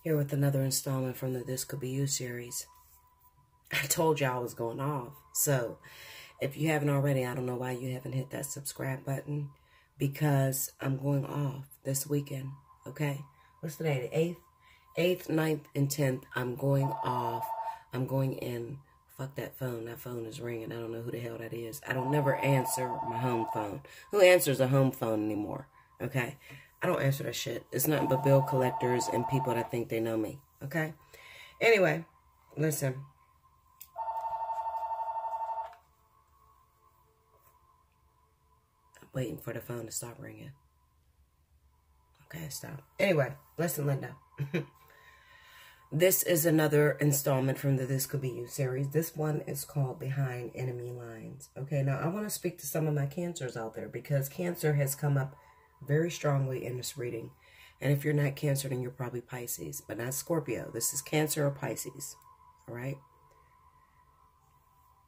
Here with another installment from the This Could Be You series. I told y'all I was going off. So, if you haven't already, I don't know why you haven't hit that subscribe button. Because I'm going off this weekend. Okay? What's today? The 8th, 9th, and 10th. I'm going off. I'm going in. Fuck that phone. That phone is ringing. I don't know who the hell that is. I don't never answer my home phone. Who answers a home phone anymore? Okay? I don't answer that shit. It's nothing but bill collectors and people that think they know me. Okay? Anyway, listen. I'm waiting for the phone to stop ringing. Okay, stop. Anyway, listen, Linda. This is another installment from the This Could Be You series. This one is called Behind Enemy Lines. Okay, now I want to speak to some of my Cancers out there because Cancer has come up very strongly in this reading. And if you're not Cancer, then you're probably Pisces, but not Scorpio. This is Cancer or Pisces. All right?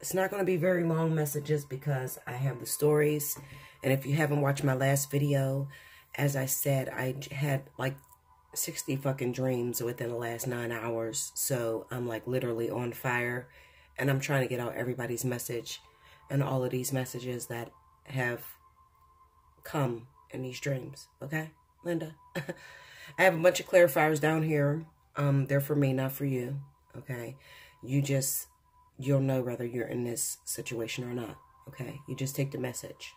It's not going to be very long messages because I have the stories. And if you haven't watched my last video, as I said, I had like 60 fucking dreams within the last 9 hours. So I'm like literally on fire. And I'm trying to get out everybody's message and all of these messages that have come in these dreams. Okay, Linda? I have a bunch of clarifiers down here. They're for me, not for you. Okay? You'll know whether you're in this situation or not. Okay? You just take the message.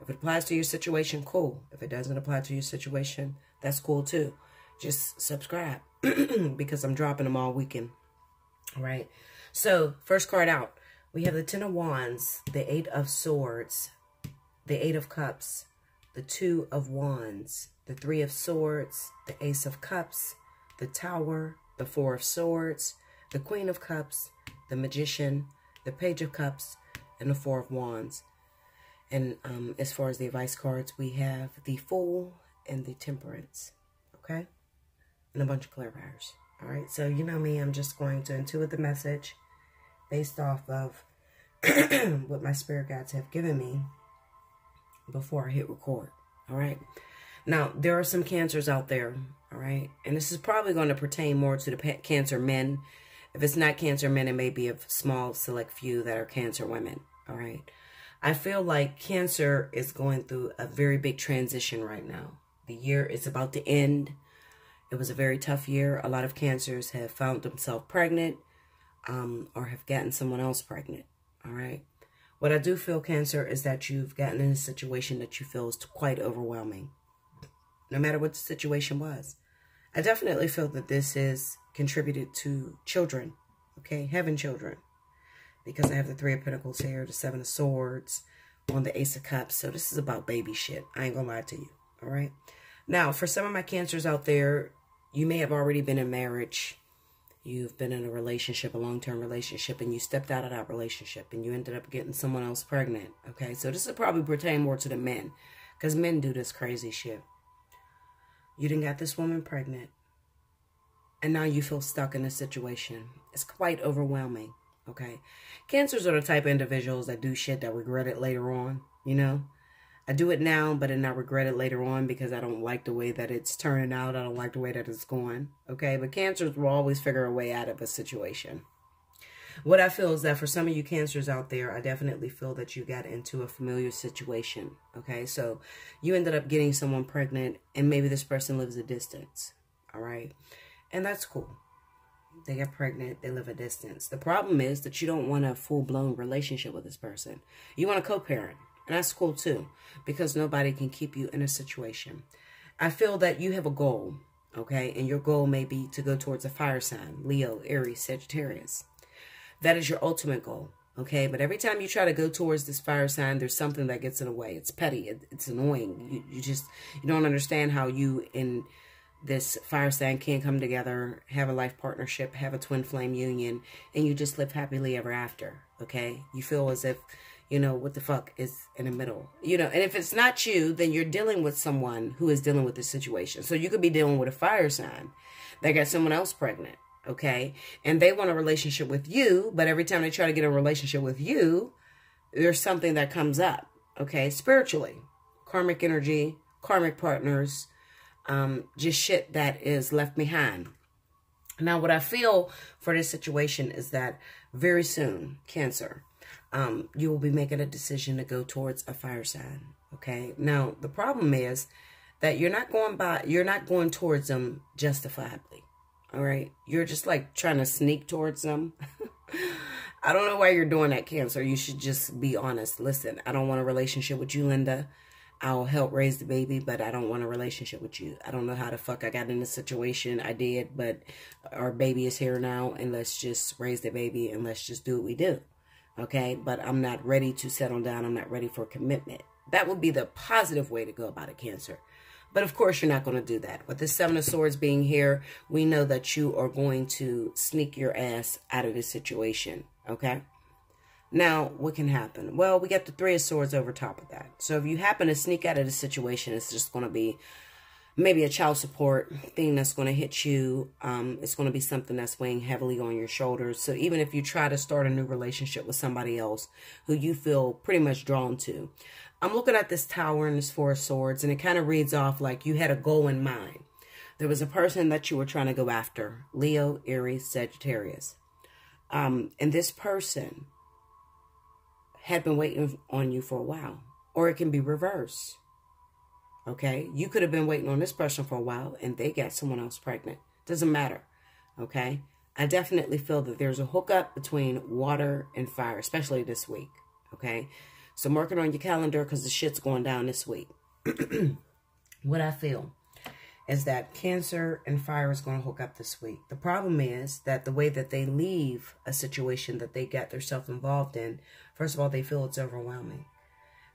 If it applies to your situation, cool. If it doesn't apply to your situation, that's cool too. Just subscribe because I'm dropping them all weekend. All right? So, first card out. We have the Ten of Wands, the Eight of Swords, the Eight of Cups, the Two of Wands, the Three of Swords, the Ace of Cups, the Tower, the Four of Swords, the Queen of Cups, the Magician, the Page of Cups, and the Four of Wands. And as far as the advice cards, we have the Fool and the Temperance. Okay? And a bunch of clarifiers. All right? So, you know me, I'm just going to intuit the message based off of what my spirit guides have given me before I hit record. All right? Now, there are some Cancers out there. All right? And this is probably going to pertain more to the Cancer men. If it's not Cancer men, it may be a small select few that are Cancer women. All right? I feel like Cancer is going through a very big transition right now. The year is about to end. It was a very tough year. A lot of Cancers have found themselves pregnant or have gotten someone else pregnant. All right? What I do feel, Cancer, is that you've gotten in a situation that you feel is quite overwhelming. No matter what the situation was. I definitely feel that this is contributed to children. Okay? Having children. Because I have the Three of Pentacles here, the Seven of Swords, on the Ace of Cups. So this is about baby shit. I ain't gonna lie to you. All right? Now, for some of my Cancers out there, you may have already been in marriage. You've been in a relationship, a long-term relationship, and you stepped out of that relationship, and you ended up getting someone else pregnant. Okay? So this will probably pertain more to the men. Because men do this crazy shit. You done got this woman pregnant. And now you feel stuck in a situation. It's quite overwhelming. Okay? Cancers are the type of individuals that do shit that regret it later on, you know? I do it now, but then I regret it later on because I don't like the way that it's turning out. I don't like the way that it's going, okay? But Cancers will always figure a way out of a situation. What I feel is that for some of you Cancers out there, I definitely feel that you got into a familiar situation, okay? So you ended up getting someone pregnant, and maybe this person lives a distance, all right? And that's cool. They get pregnant, they live a distance. The problem is that you don't want a full-blown relationship with this person. You want a co-parent, and that's cool too, because nobody can keep you in a situation. I feel that you have a goal, okay? And your goal may be to go towards a fire sign, Leo, Aries, Sagittarius. That is your ultimate goal, okay? But every time you try to go towards this fire sign, there's something that gets in the way. It's petty. It's annoying. You don't understand how you in this fire sign can't come together, have a life partnership, have a twin flame union, and you just live happily ever after, okay? You feel as if, you know, what the fuck is in the middle? You know, and if it's not you, then you're dealing with someone who is dealing with this situation. So you could be dealing with a fire sign that got someone else pregnant, okay? And they want a relationship with you, but every time they try to get a relationship with you, there's something that comes up, okay? Spiritually, karmic energy, karmic partners, just shit that is left behind. Now, what I feel for this situation is that very soon, Cancer, you will be making a decision to go towards a fire sign. Okay. Now, the problem is that you're not going towards them justifiably. All right. You're just like trying to sneak towards them. I don't know why you're doing that, Cancer. You should just be honest. Listen, I don't want a relationship with you, Linda. I'll help raise the baby, but I don't want a relationship with you. I don't know how the fuck I got in this situation. I did, but our baby is here now, and let's just raise the baby, and let's just do what we do. Okay? But I'm not ready to settle down. I'm not ready for commitment. That would be the positive way to go about it, Cancer. But of course, you're not going to do that. With the Seven of Swords being here, we know that you are going to sneak your ass out of this situation. Okay? Now, what can happen? Well, we got the Three of Swords over top of that. So if you happen to sneak out of the situation, it's just going to be maybe a child support thing that's going to hit you. It's going to be something that's weighing heavily on your shoulders. So even if you try to start a new relationship with somebody else who you feel pretty much drawn to, I'm looking at this Tower and this Four of Swords, and it kind of reads off like you had a goal in mind. There was a person that you were trying to go after. Leo, Aries, Sagittarius. And this person had been waiting on you for a while. Or it can be reversed. Okay? You could have been waiting on this person for a while and they got someone else pregnant. Doesn't matter. Okay? I definitely feel that there's a hookup between water and fire, especially this week. Okay? So mark it on your calendar because the shit's going down this week. What I feel is that Cancer and fire is going to hook up this week. The problem is that the way that they leave a situation that they got themselves involved in, first of all, they feel it's overwhelming.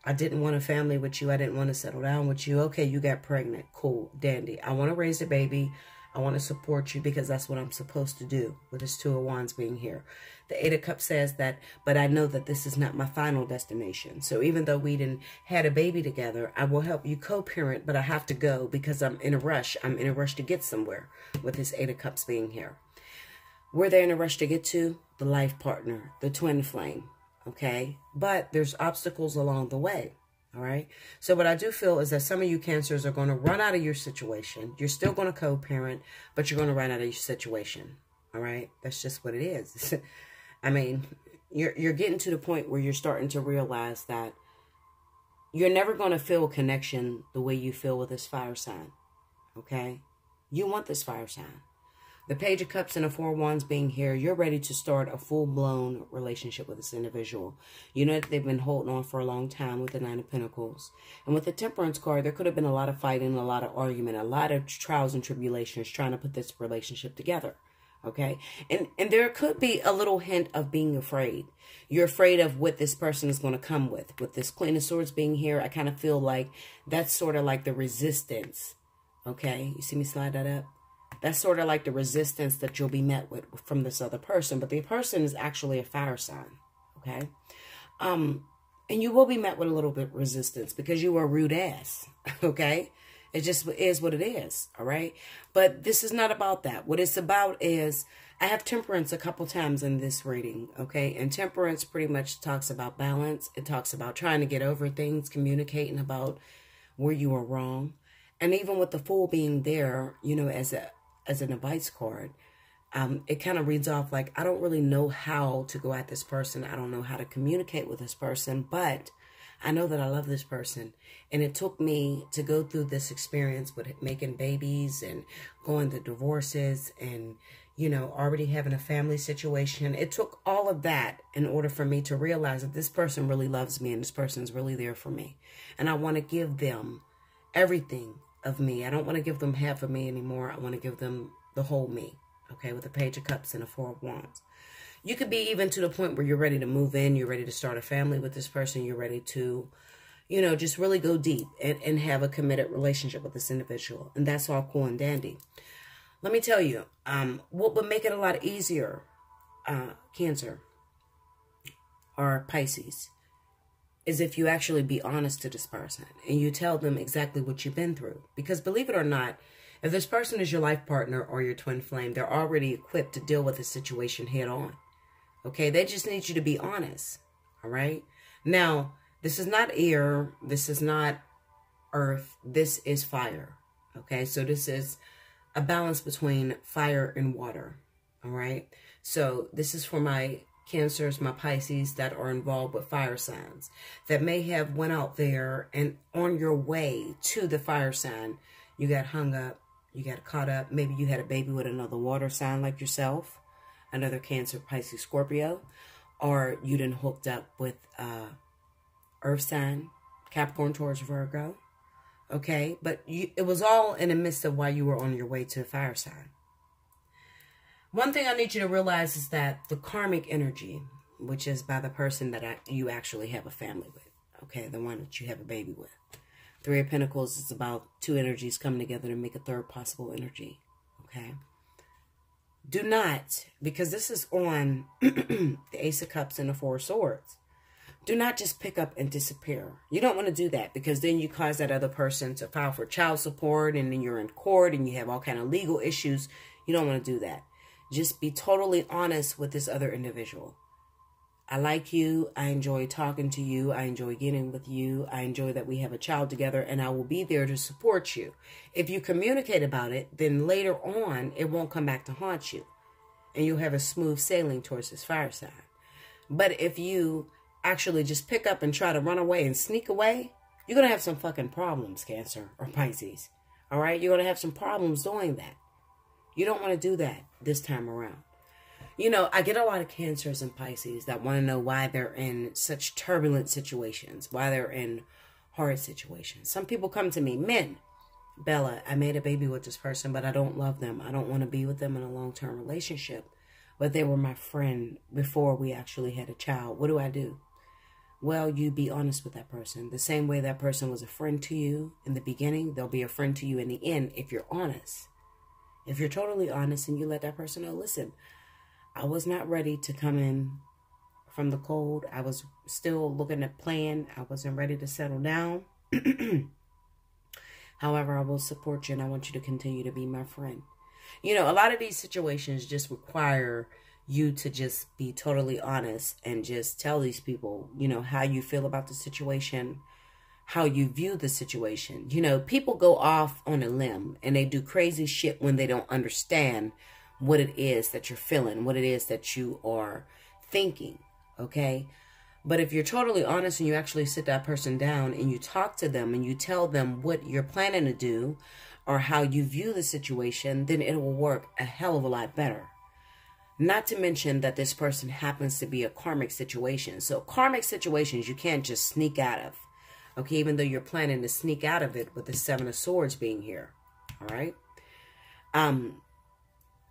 I didn't want a family with you. I didn't want to settle down with you. Okay, you got pregnant. Cool, dandy. I want to raise a baby. I want to support you because that's what I'm supposed to do with this Two of Wands being here. The Eight of Cups says that, but I know that this is not my final destination. So even though we didn't had a baby together, I will help you co-parent, but I have to go because I'm in a rush. I'm in a rush to get somewhere with this Eight of Cups being here. Where they're in a rush to get to? The life partner, the twin flame, okay? But there's obstacles along the way. All right. So what I do feel is that some of you Cancers are going to run out of your situation. You're still going to co-parent, but you're going to run out of your situation. All right. That's just what it is. I mean, you're getting to the point where you're starting to realize that you're never going to feel connection the way you feel with this fire sign. Okay. You want this fire sign. The Page of Cups and the Four of Wands being here, you're ready to start a full-blown relationship with this individual. You know that they've been holding on for a long time with the Nine of Pentacles. And with the Temperance card, there could have been a lot of fighting, a lot of argument, a lot of trials and tribulations trying to put this relationship together. Okay? And there could be a little hint of being afraid. You're afraid of what this person is going to come with. With this Queen of Swords being here, I kind of feel like that's sort of like the resistance. Okay? You see me slide that up? That's sort of like the resistance that you'll be met with from this other person. But the person is actually a fire sign. Okay? And you will be met with a little bit of resistance because you are a rude ass. Okay? It just is what it is. All right? But this is not about that. What it's about is, I have Temperance a couple times in this reading. Okay? And Temperance pretty much talks about balance. It talks about trying to get over things, communicating about where you are wrong. And even with the Fool being there, you know, as an advice card, it kind of reads off like, I don't really know how to go at this person. I don't know how to communicate with this person, but I know that I love this person. And it took me to go through this experience with making babies and going to divorces and, you know, already having a family situation. It took all of that in order for me to realize that this person really loves me and this person's really there for me. And I want to give them everything of me. I don't want to give them half of me anymore. I want to give them the whole me. Okay, with the Page of Cups and the Four of Wands. You could be even to the point where you're ready to move in. You're ready to start a family with this person. You're ready to, you know, just really go deep and have a committed relationship with this individual. And that's all cool and dandy. Let me tell you, what would make it a lot easier, Cancer or Pisces, is if you actually be honest to this person and you tell them exactly what you've been through. Because believe it or not, if this person is your life partner or your twin flame, they're already equipped to deal with the situation head on. Okay, they just need you to be honest. All right. Now, this is not air. This is not earth. This is fire. Okay, so this is a balance between fire and water. All right. So this is for my Cancers, my Pisces that are involved with fire signs that may have went out there and on your way to the fire sign, you got hung up, you got caught up. Maybe you had a baby with another water sign like yourself, another Cancer, Pisces, Scorpio, or you done hooked up with earth sign, Capricorn, Taurus, Virgo. Okay, but it was all in the midst of why you were on your way to a fire sign. One thing I need you to realize is that the karmic energy, which is by the person that you actually have a family with, okay, the one that you have a baby with. Three of Pentacles is about two energies coming together to make a third possible energy, okay? Do not, because this is on the Ace of Cups and the Four of Swords, do not just pick up and disappear. You don't want to do that because then you cause that other person to file for child support and then you're in court and you have all kind of legal issues. You don't want to do that. Just be totally honest with this other individual. I like you. I enjoy talking to you. I enjoy getting with you. I enjoy that we have a child together and I will be there to support you. If you communicate about it, then later on, it won't come back to haunt you. And you'll have a smooth sailing towards this fire sign. But if you actually just pick up and try to run away and sneak away, you're going to have some fucking problems, Cancer or Pisces. All right? You're going to have some problems doing that. You don't want to do that this time around. You know, I get a lot of Cancers and Pisces that want to know why they're in such turbulent situations, why they're in hard situations. Some people come to me, men, Bella, I made a baby with this person, but I don't love them. I don't want to be with them in a long-term relationship. But they were my friend before we actually had a child. What do? Well, you be honest with that person. The same way that person was a friend to you in the beginning, they'll be a friend to you in the end if you're honest. If you're totally honest and you let that person know, listen, I was not ready to come in from the cold. I was still looking at plan. I wasn't ready to settle down. However, I will support you and I want you to continue to be my friend. You know, a lot of these situations just require you to just be totally honest and just tell these people, you know, how you feel about the situation, how you view the situation. You know, people go off on a limb and they do crazy shit when they don't understand what it is that you're feeling, what it is that you are thinking, okay? But if you're totally honest and you actually sit that person down and you talk to them and you tell them what you're planning to do or how you view the situation, then it will work a hell of a lot better. Not to mention that this person happens to be a karmic situation. So karmic situations you can't just sneak out of. Okay, even though you're planning to sneak out of it with the Seven of Swords being here. All right?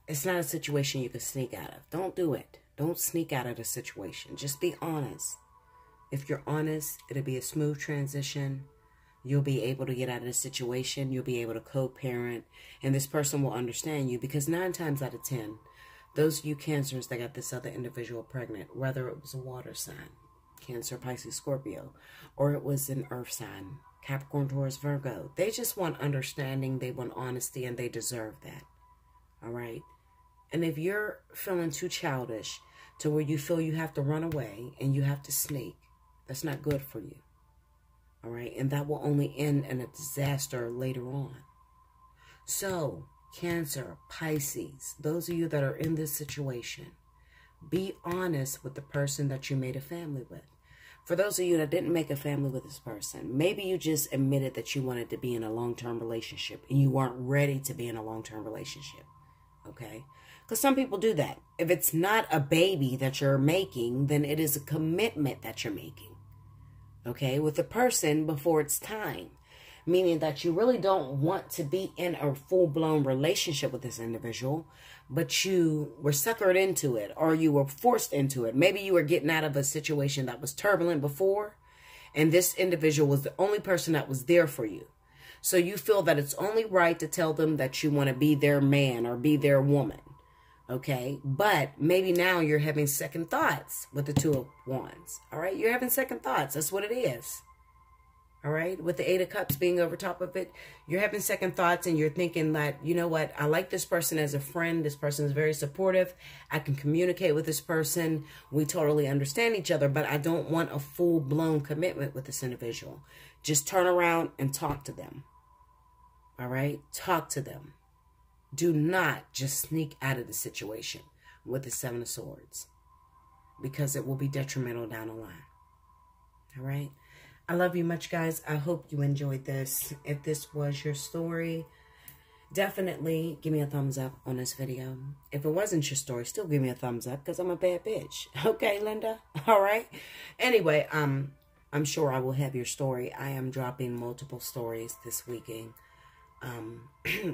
It's not a situation you can sneak out of. Don't do it. Don't sneak out of the situation. Just be honest. If you're honest, it'll be a smooth transition. You'll be able to get out of the situation. You'll be able to co-parent. And this person will understand you because 9 times out of 10, those of you Cancers that got this other individual pregnant, whether it was a water sign, Cancer, Pisces, Scorpio, or it was an earth sign, Capricorn, Taurus, Virgo, they just want understanding, they want honesty, and they deserve that. All right? And if you're feeling too childish to where you feel you have to run away and you have to sneak, that's not good for you. All right? And that will only end in a disaster later on. So, Cancer, Pisces, those of you that are in this situation, be honest with the person that you made a family with. For those of you that didn't make a family with this person, maybe you just admitted that you wanted to be in a long-term relationship and you weren't ready to be in a long-term relationship. Okay? Because some people do that. If it's not a baby that you're making, then it is a commitment that you're making. Okay? With the person before it's time. Meaning that you really don't want to be in a full-blown relationship with this individual, but you were suckered into it or you were forced into it. Maybe you were getting out of a situation that was turbulent before, and this individual was the only person that was there for you. So you feel that it's only right to tell them that you want to be their man or be their woman. Okay? But maybe now you're having second thoughts with the Two of Wands. All right? You're having second thoughts. That's what it is. All right, with the Eight of Cups being over top of it, you're having second thoughts and you're thinking that, you know what, I like this person as a friend. This person is very supportive. I can communicate with this person. We totally understand each other, but I don't want a full-blown commitment with this individual. Just turn around and talk to them. All right, talk to them. Do not just sneak out of the situation with the Seven of Swords, because it will be detrimental down the line. All right? I love you much, guys. I hope you enjoyed this. If this was your story, definitely give me a thumbs up on this video. If it wasn't your story, still give me a thumbs up, because I'm a bad bitch. Okay, Linda? All right? Anyway, I'm sure I will have your story. I am dropping multiple stories this weekend.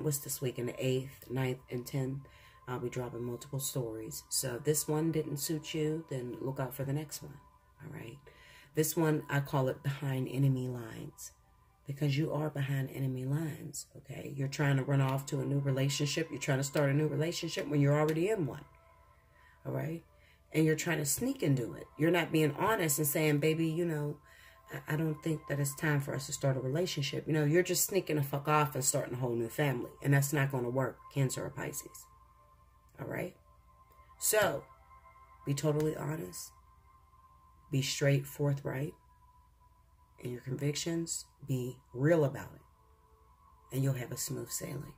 What's this weekend? The 8th, 9th, and 10th. I'll be dropping multiple stories. So if this one didn't suit you, then look out for the next one. All right? This one, I call it Behind Enemy Lines, because you are behind enemy lines, okay? You're trying to run off to a new relationship. You're trying to start a new relationship when you're already in one, all right? And you're trying to sneak into it. You're not being honest and saying, baby, you know, I don't think that it's time for us to start a relationship. You know, you're just sneaking the fuck off and starting a whole new family, and that's not going to work, Cancer or Pisces, all right? So, be totally honest. Be straight, forthright in your convictions. Be real about it, and you'll have a smooth sailing.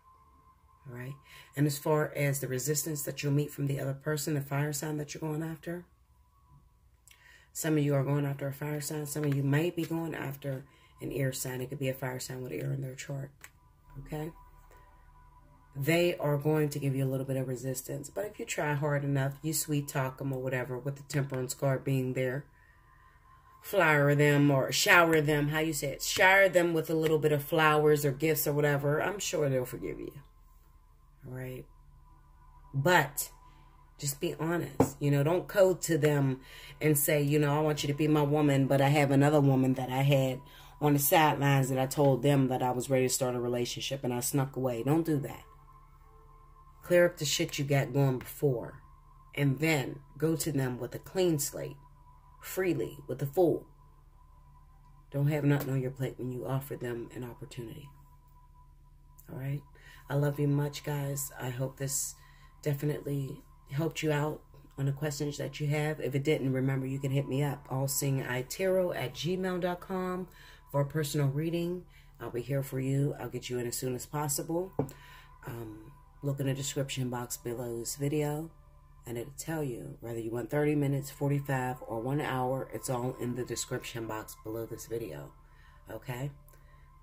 All right? And as far as the resistance that you'll meet from the other person, the fire sign that you're going after, some of you are going after a fire sign. Some of you might be going after an air sign. It could be a fire sign with air in their chart. Okay? They are going to give you a little bit of resistance. But if you try hard enough, you sweet talk them or whatever, with the temperance card being there, flower them or shower them, how you say it, shower them with a little bit of flowers or gifts or whatever, I'm sure they'll forgive you. All right? But just be honest. You know, don't code to them and say, you know, I want you to be my woman, but I have another woman that I had on the sidelines that I told them that I was ready to start a relationship and I snuck away. Don't do that. Clear up the shit you got going before, and then go to them with a clean slate, freely, with a full. Don't have nothing on your plate when you offer them an opportunity. All right? I love you much, guys. I hope this definitely helped you out on the questions that you have. If it didn't, remember, you can hit me up, allseeingeyetarot@gmail.com, for a personal reading. I'll be here for you. I'll get you in as soon as possible. Look in the description box below this video, and it'll tell you whether you want 30 minutes, 45, or 1 hour. It's all in the description box below this video, okay?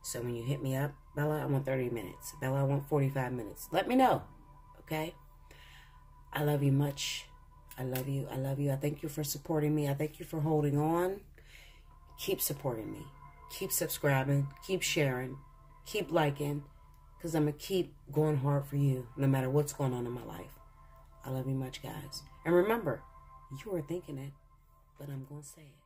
So when you hit me up, Bella, I want 30 minutes. Bella, I want 45 minutes. Let me know, okay? I love you much. I love you. I love you. I thank you for supporting me. I thank you for holding on. Keep supporting me. Keep subscribing. Keep sharing. Keep liking. Because I'm going to keep going hard for you no matter what's going on in my life. I love you much, guys. And remember, you were thinking it, but I'm going to say it.